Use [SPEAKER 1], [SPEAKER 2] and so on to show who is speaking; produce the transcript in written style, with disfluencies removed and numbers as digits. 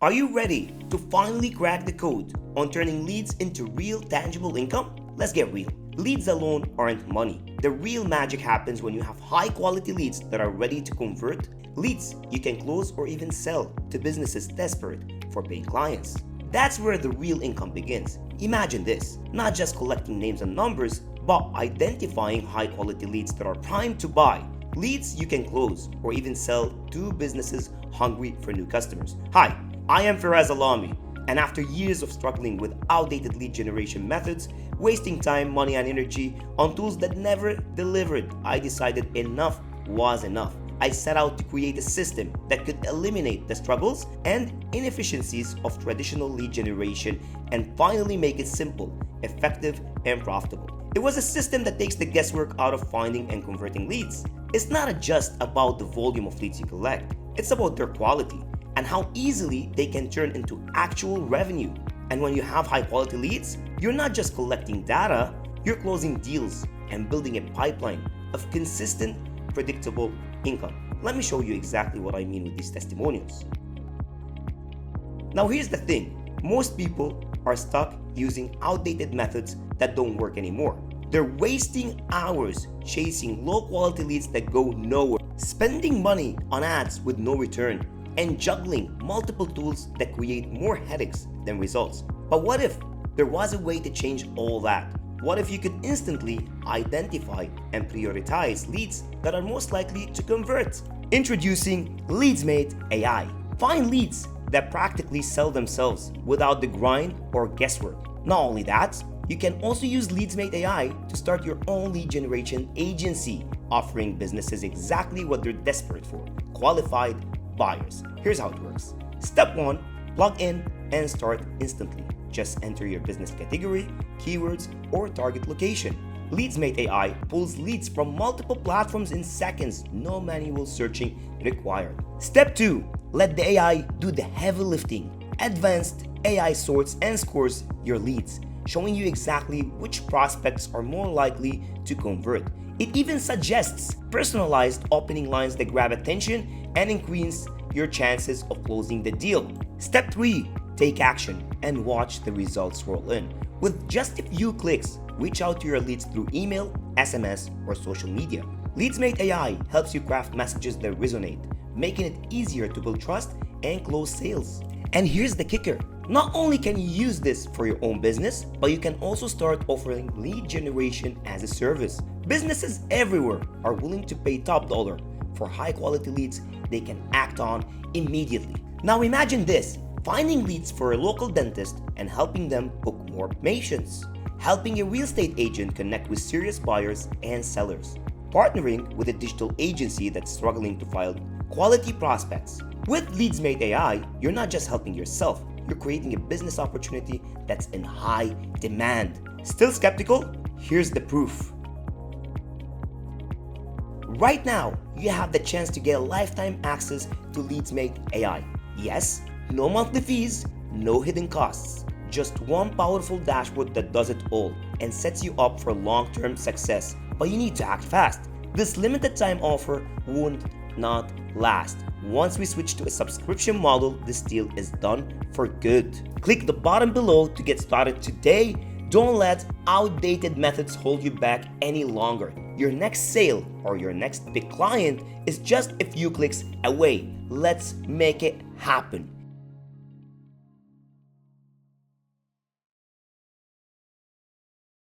[SPEAKER 1] Are you ready to finally crack the code on turning leads into real tangible income? Let's get real. Leads alone aren't money. The real magic happens when you have high quality leads that are ready to convert, leads you can close or even sell to businesses desperate for paying clients. That's where the real income begins. Imagine this, not just collecting names and numbers, but identifying high quality leads that are primed to buy. Leads you can close or even sell to businesses hungry for new customers. Hi, I am Faraz Alami, and after years of struggling with outdated lead generation methods, wasting time, money, and energy on tools that never delivered, I decided enough was enough. I set out to create a system that could eliminate the struggles and inefficiencies of traditional lead generation and finally make it simple, effective, and profitable. It was a system that takes the guesswork out of finding and converting leads. It's not just about the volume of leads you collect, it's about their quality and how easily they can turn into actual revenue. And when you have high quality leads, you're not just collecting data, you're closing deals and building a pipeline of consistent, predictable income. Let me show you exactly what I mean with these testimonials. Now here's the thing, most people are stuck using outdated methods that don't work anymore. They're wasting hours chasing low quality leads that go nowhere, spending money on ads with no return, and juggling multiple tools that create more headaches than results. But what if there was a way to change all that? What if you could instantly identify and prioritize leads that are most likely to convert? Introducing LeadsMate AI. Find leads that practically sell themselves without the grind or guesswork. Not only that, you can also use LeadsMate AI to start your own lead generation agency, offering businesses exactly what they're desperate for: qualified buyers. Here's how it works. Step 1, plug in and start instantly. Just enter your business category, keywords, or target location. LeadsMate AI pulls leads from multiple platforms in seconds, no manual searching required. Step 2, let the AI do the heavy lifting. Advanced AI sorts and scores your leads, showing you exactly which prospects are more likely to convert. It even suggests personalized opening lines that grab attention and increase your chances of closing the deal. Step 3, take action and watch the results roll in. With just a few clicks, reach out to your leads through email, SMS, or social media. LeadsMate AI helps you craft messages that resonate, making it easier to build trust and close sales. And here's the kicker. Not only can you use this for your own business, but you can also start offering lead generation as a service. Businesses everywhere are willing to pay top dollar for high quality leads they can act on immediately. Now imagine this, finding leads for a local dentist and helping them book more patients, helping a real estate agent connect with serious buyers and sellers, partnering with a digital agency that's struggling to find quality prospects. With LeadsMate AI, you're not just helping yourself, you're creating a business opportunity that's in high demand. Still skeptical? Here's the proof. Right now, you have the chance to get lifetime access to LeadsMate AI. Yes, no monthly fees, no hidden costs, just one powerful dashboard that does it all and sets you up for long-term success. But you need to act fast. This limited time offer won't not last. Once we switch to a subscription model, this deal is done for good. Click the button below to get started today. Don't let outdated methods hold you back any longer. Your next sale or your next big client is just a few clicks away. Let's make it happen.